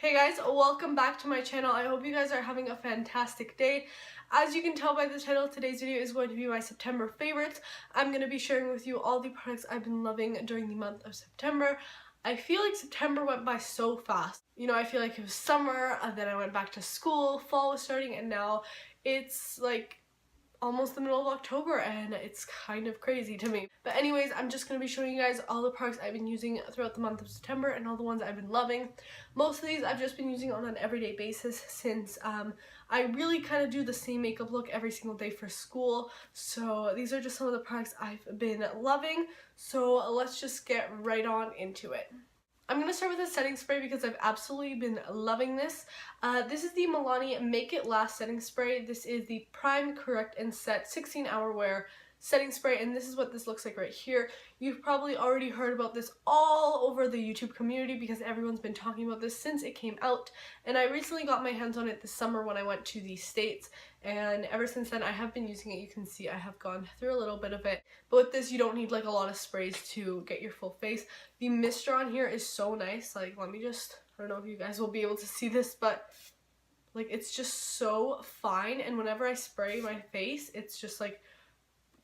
Hey guys, welcome back to my channel. I hope you guys are having a fantastic day. As you can tell by the title, today's video is going to be my September favorites. I'm going to be sharing with you all the products I've been loving during the month of September. I feel like September went by so fast. You know, I feel like it was summer, and then I went back to school, fall was starting, and now it's like almost the middle of October and it's kind of crazy to me. But anyways, I'm just going to be showing you guys all the products I've been using throughout the month of September and all the ones I've been loving. Most of these I've just been using on an everyday basis since I really kind of do the same makeup look every single day for school. So these are just some of the products I've been loving. So let's just get right on into it. I'm going to start with a setting spray because I've absolutely been loving this. This is the Milani Make It Last setting spray. This is the Prime, Correct, and Set 16-hour wear setting spray, and this is what this looks like right here. You've probably already heard about this all over the YouTube community because everyone's been talking about this since it came out, and I recently got my hands on it this summer when I went to the States, and ever since then I have been using it. You can see I have gone through a little bit of it, but with this you don't need like a lot of sprays to get your full face. The mister on here is so nice. Like, let me just, I don't know if you guys will be able to see this, but like it's just so fine, and whenever I spray my face it's just like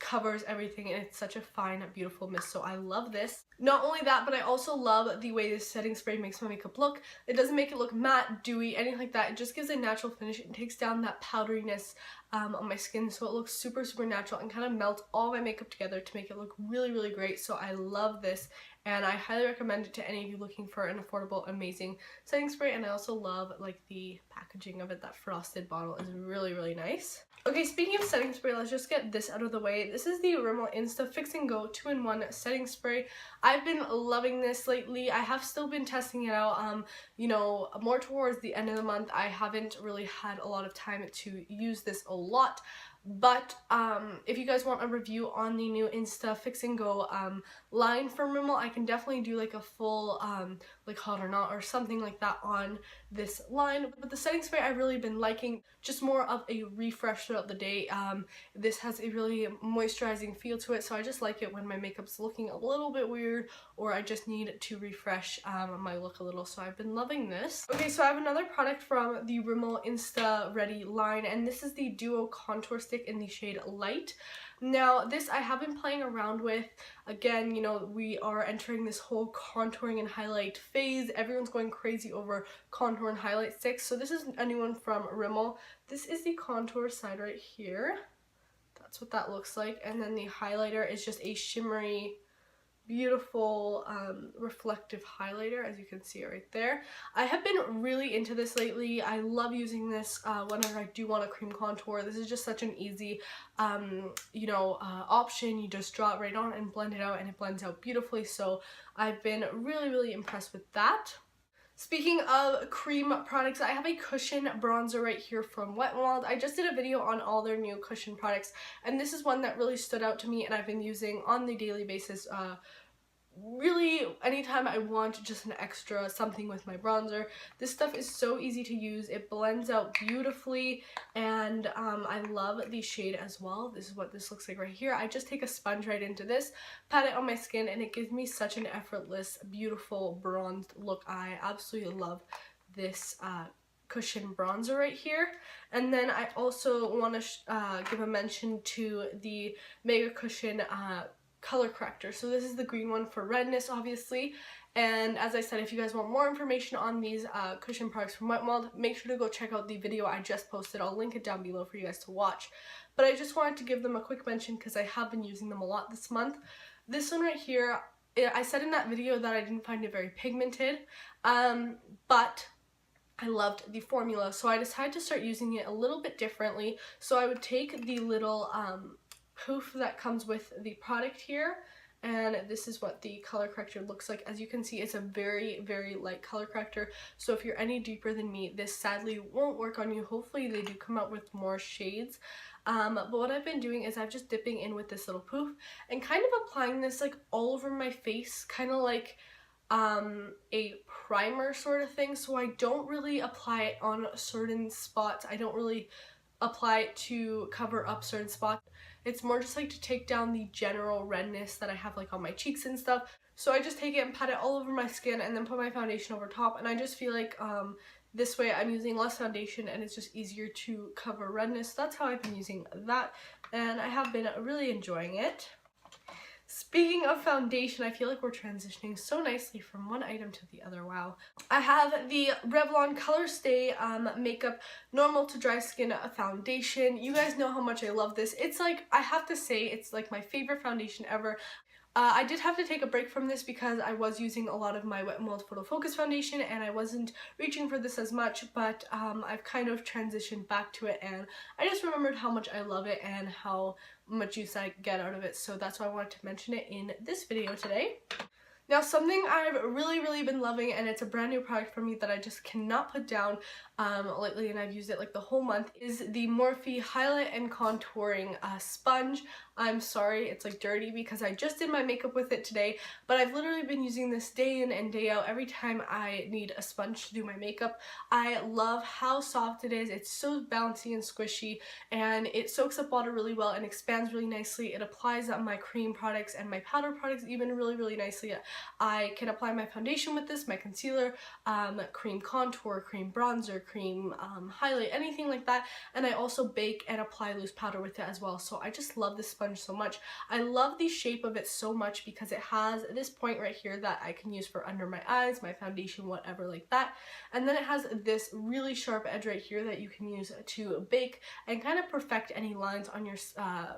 covers everything, and it's such a fine, beautiful mist, so I love this. Not only that, but I also love the way this setting spray makes my makeup look. It doesn't make it look matte, dewy, anything like that. It just gives a natural finish. It takes down that powderiness on my skin, so it looks super natural and kind of melts all my makeup together to make it look really great. So I love this, and I highly recommend it to any of you looking for an affordable, amazing setting spray. And I also love like the packaging of it. That frosted bottle is really nice. Okay, speaking of setting spray, let's just get this out of the way. This is the Rimmel Insta Fix and Go 2-in-1 setting spray. I've been loving this lately. I have still been testing it out, you know, more towards the end of the month. I haven't really had a lot of time to use this a lot. But if you guys want a review on the new Insta Fix and Go line from Rimmel, I can definitely do like a full like hot or not or something like that on this line. But the setting spray I've really been liking, just more of a refresh throughout the day. This has a really moisturizing feel to it, so I just like it when my makeup's looking a little bit weird or I just need to refresh my look a little, so I've been loving this. Okay, so I have another product from the Rimmel Insta Ready line, and this is the Duo Contour Stick in the shade Light. Now this I have been playing around with. Again, you know, we are entering this whole contouring and highlight phase. Everyone's going crazy over contour and highlight sticks, so this is a new one from Rimmel. This is the contour side right here. That's what that looks like, and then the highlighter is just a shimmery, beautiful reflective highlighter, as you can see it right there. I have been really into this lately. I love using this whenever I do want a cream contour. This is just such an easy you know, option. You just draw it right on and blend it out, and it blends out beautifully, so I've been really impressed with that. Speaking of cream products, I have a cushion bronzer right here from Wet n Wild. I just did a video on all their new cushion products, and this is one that really stood out to me and I've been using on the daily basis. Really, anytime I want just an extra something with my bronzer. This stuff is so easy to use. It blends out beautifully, and I love the shade as well. This is what this looks like right here. I just take a sponge right into this, pat it on my skin, and it gives me such an effortless, beautiful bronzed look. I absolutely love this cushion bronzer right here. And then I also want to give a mention to the Mega Cushion color corrector. So this is the green one for redness, obviously. And as I said, if you guys want more information on these cushion products from Wet n Wild, make sure to go check out the video I just posted. I'll link it down below for you guys to watch. But I just wanted to give them a quick mention because I have been using them a lot this month. This one right here, I said in that video that I didn't find it very pigmented, but I loved the formula, so I decided to start using it a little bit differently. So I would take the little poof that comes with the product here, and this is what the color corrector looks like. As you can see, it's a very light color corrector, so if you're any deeper than me, this sadly won't work on you. Hopefully they do come out with more shades, but what I've been doing is I'm just dipping in with this little poof and kind of applying this like all over my face, kind of like a primer sort of thing. So I don't really apply it on certain spots. I don't really apply it to cover up certain spots. It's more just like to take down the general redness that I have like on my cheeks and stuff. So I just take it and pat it all over my skin and then put my foundation over top, and I just feel like this way I'm using less foundation and it's just easier to cover redness. That's how I've been using that, and I have been really enjoying it. Speaking of foundation, I feel like we're transitioning so nicely from one item to the other. Wow. I have the Revlon Colorstay Makeup Normal to Dry Skin Foundation. You guys know how much I love this. It's like, I have to say, it's like my favorite foundation ever. I did have to take a break from this because I was using a lot of my Wet n Wild Photo Focus foundation and I wasn't reaching for this as much, but I've kind of transitioned back to it, and I just remembered how much I love it and how much use I get out of it, so that's why I wanted to mention it in this video today. Now, something I've really been loving, and it's a brand new product for me that I just cannot put down lately, and I've used it like the whole month, is the Morphe Highlight and Contouring Sponge. I'm sorry, it's like dirty because I just did my makeup with it today, but I've literally been using this day in and day out every time I need a sponge to do my makeup. I love how soft it is. It's so bouncy and squishy, and it soaks up water really well and expands really nicely. It applies my cream products and my powder products even really nicely. I can apply my foundation with this, my concealer, cream contour, cream bronzer, cream highlight, anything like that, and I also bake and apply loose powder with it as well. So I just love this sponge so much. I love the shape of it so much because it has this point right here that I can use for under my eyes, my foundation, whatever like that, and then it has this really sharp edge right here that you can use to bake and kind of perfect any lines on your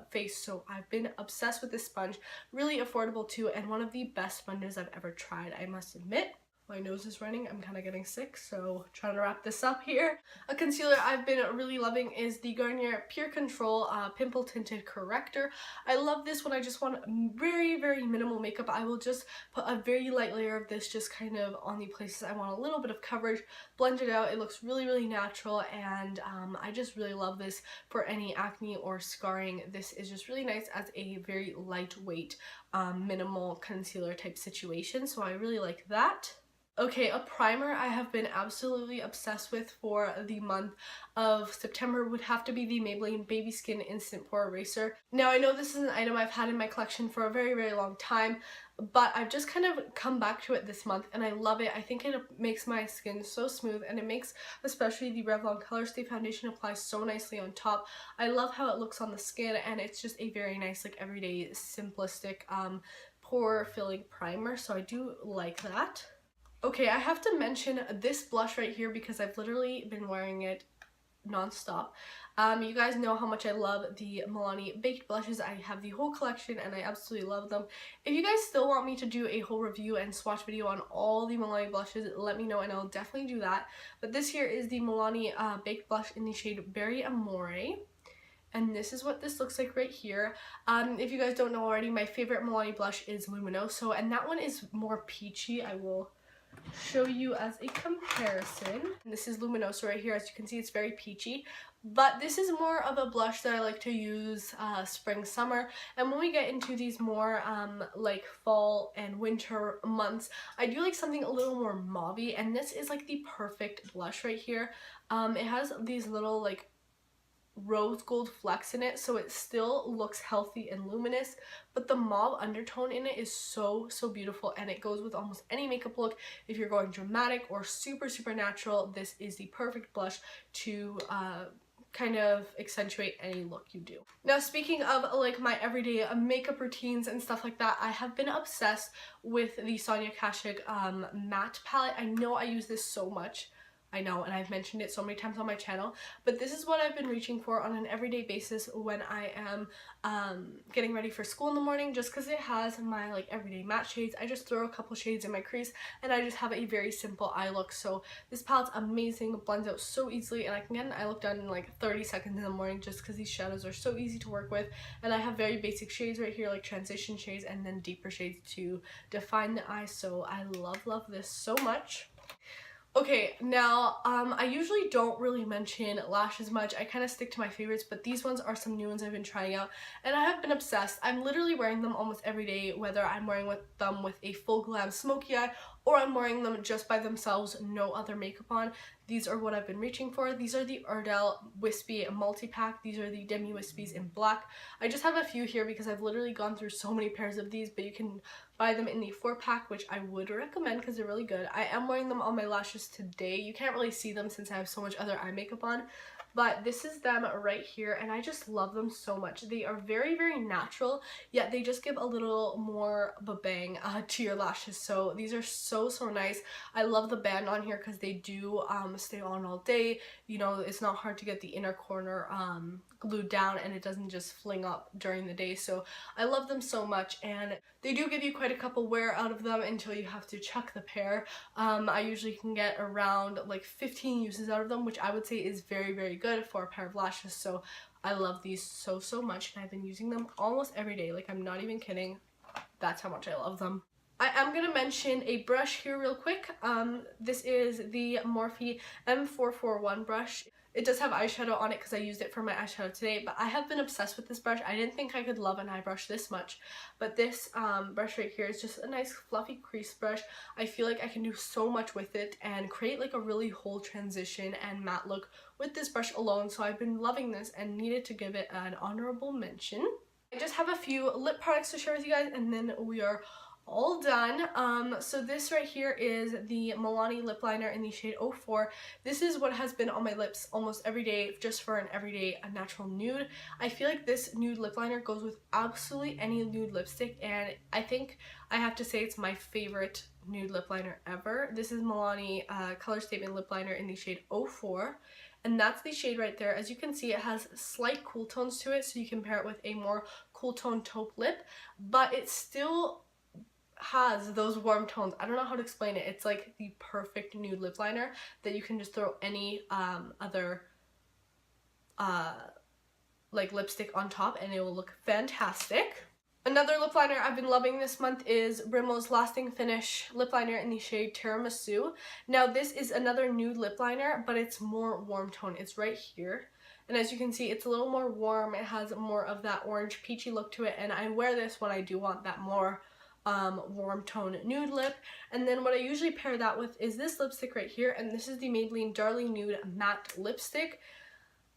face. So I've been obsessed with this sponge. Really affordable too, and one of the best sponges I've ever tried, I must admit. My nose is running, I'm kind of getting sick, so trying to wrap this up here. A concealer I've been really loving is the Garnier Pure Control Pimple Tinted Corrector. I love this when I just want very minimal makeup. I will just put a very light layer of this just kind of on the places I want a little bit of coverage, blend it out. It looks really natural, and I just really love this for any acne or scarring. This is just really nice as a very lightweight minimal concealer type situation, so I really like that. Okay, a primer I have been absolutely obsessed with for the month of September would have to be the Maybelline Baby Skin Instant Pore Eraser. Now, I know this is an item I've had in my collection for a very long time, but I've just kind of come back to it this month and I love it. I think it makes my skin so smooth, and it makes especially the Revlon Colorstay foundation apply so nicely on top. I love how it looks on the skin, and it's just a very nice, like, everyday simplistic pore filling primer, so I do like that. Okay, I have to mention this blush right here because I've literally been wearing it non-stop. You guys know how much I love the Milani baked blushes. I have the whole collection and I absolutely love them. If you guys still want me to do a whole review and swatch video on all the Milani blushes, let me know and I'll definitely do that. But this here is the Milani baked blush in the shade Berry Amore. And this is what this looks like right here. If you guys don't know already, my favorite Milani blush is Luminoso, and that one is more peachy. I will show you as a comparison. And this is Luminoso right here. As you can see, it's very peachy, but this is more of a blush that I like to use spring, summer, and when we get into these more like fall and winter months, I do like something a little more mauve-y, and this is like the perfect blush right here. It has these little like rose gold flecks in it, so it still looks healthy and luminous, but the mauve undertone in it is so beautiful, and it goes with almost any makeup look. If you're going dramatic or super natural, this is the perfect blush to kind of accentuate any look you do. Now, speaking of like my everyday makeup routines and stuff like that, I have been obsessed with the Sonia Kashuk matte palette. I know I use this so much, I know, and I've mentioned it so many times on my channel, but this is what I've been reaching for on an everyday basis when I am getting ready for school in the morning, just because it has my like everyday matte shades. I just throw a couple shades in my crease and I just have a very simple eye look. So this palette's amazing, it blends out so easily, and I can get an eye look done in like 30 seconds in the morning just because these shadows are so easy to work with. And I have very basic shades right here, like transition shades, and then deeper shades to define the eye. So I love this so much. Okay, now, I usually don't really mention lashes much. I kind of stick to my favorites, but these ones are some new ones I've been trying out, and I have been obsessed. I'm literally wearing them almost every day, whether I'm wearing them with a full glam smoky eye or I'm wearing them just by themselves, no other makeup on. These are what I've been reaching for. These are the Ardell Wispy multi-pack. These are the demi wispies in black. I just have a few here because I've literally gone through so many pairs of these, but you can buy them in the 4-pack, which I would recommend because they're really good. I am wearing them on my lashes today. You can't really see them since I have so much other eye makeup on, but this is them right here, and I just love them so much. They are very, very natural, yet they just give a little more of a bang to your lashes. So these are so, so nice. I love the band on here because they do stay on all day. You know, it's not hard to get the inner corner glued down, and it doesn't just fling up during the day. So I love them so much, and they do give you quite a couple wear out of them until you have to chuck the pair. I usually can get around like 15 uses out of them, which I would say is very, very good for a pair of lashes. So I love these so, so much, and I've been using them almost every day. Like, I'm not even kidding. That's how much I love them. I am going to mention a brush here real quick. This is the Morphe M441 brush. It does have eyeshadow on it because I used it for my eyeshadow today, but I have been obsessed with this brush. I didn't think I could love an eye brush this much, but this brush right here is just a nice fluffy crease brush. I feel like I can do so much with it and create like a really whole transition and matte look with this brush alone, so I've been loving this and needed to give it an honorable mention. I just have a few lip products to share with you guys, and then we are all done. So this right here is the Milani lip liner in the shade 04. This is what has been on my lips almost every day, just for an everyday natural nude. I feel like this nude lip liner goes with absolutely any nude lipstick, and I think I have to say it's my favorite nude lip liner ever. This is Milani Color Statement lip liner in the shade 04. And that's the shade right there. As you can see, it has slight cool tones to it, so you can pair it with a more cool tone taupe lip, but it still has those warm tones. I don't know how to explain it. It's like the perfect nude lip liner that you can just throw any other like lipstick on top and it will look fantastic. Another lip liner I've been loving this month is Rimmel's Lasting Finish lip liner in the shade Tiramisu. Now this is another nude lip liner, but it's more warm tone. It's right here. And as you can see, it's a little more warm. It has more of that orange peachy look to it, and I wear this when I do want that more warm tone nude lip. And then what I usually pair that with is this lipstick right here, and this is the Maybelline Darling Nude Matte Lipstick.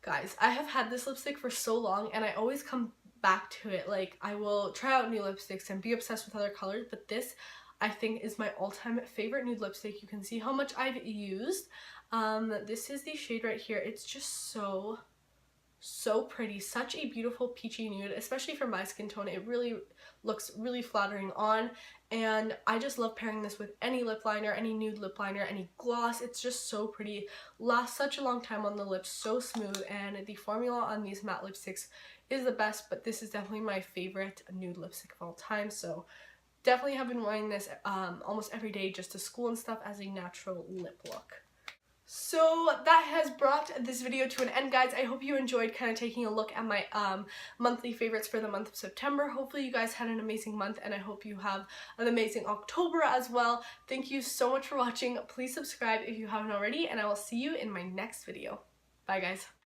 Guys, I have had this lipstick for so long, and I always come back to it. Like, I will try out new lipsticks and be obsessed with other colors, but this I think is my all-time favorite nude lipstick. You can see how much I've used. This is the shade right here. It's just so pretty. Such a beautiful peachy nude, especially for my skin tone. It really looks really flattering on, and I just love pairing this with any lip liner, any nude lip liner, any gloss. It's just so pretty, lasts such a long time on the lips, so smooth, and the formula on these matte lipsticks is the best, but this is definitely my favorite nude lipstick of all time. So definitely have been wearing this almost every day just to school and stuff as a natural lip look. So that has brought this video to an end, guys. I hope you enjoyed kind of taking a look at my monthly favorites for the month of September. Hopefully you guys had an amazing month, and I hope you have an amazing October as well. Thank you so much for watching. Please subscribe if you haven't already, and I will see you in my next video. Bye, guys.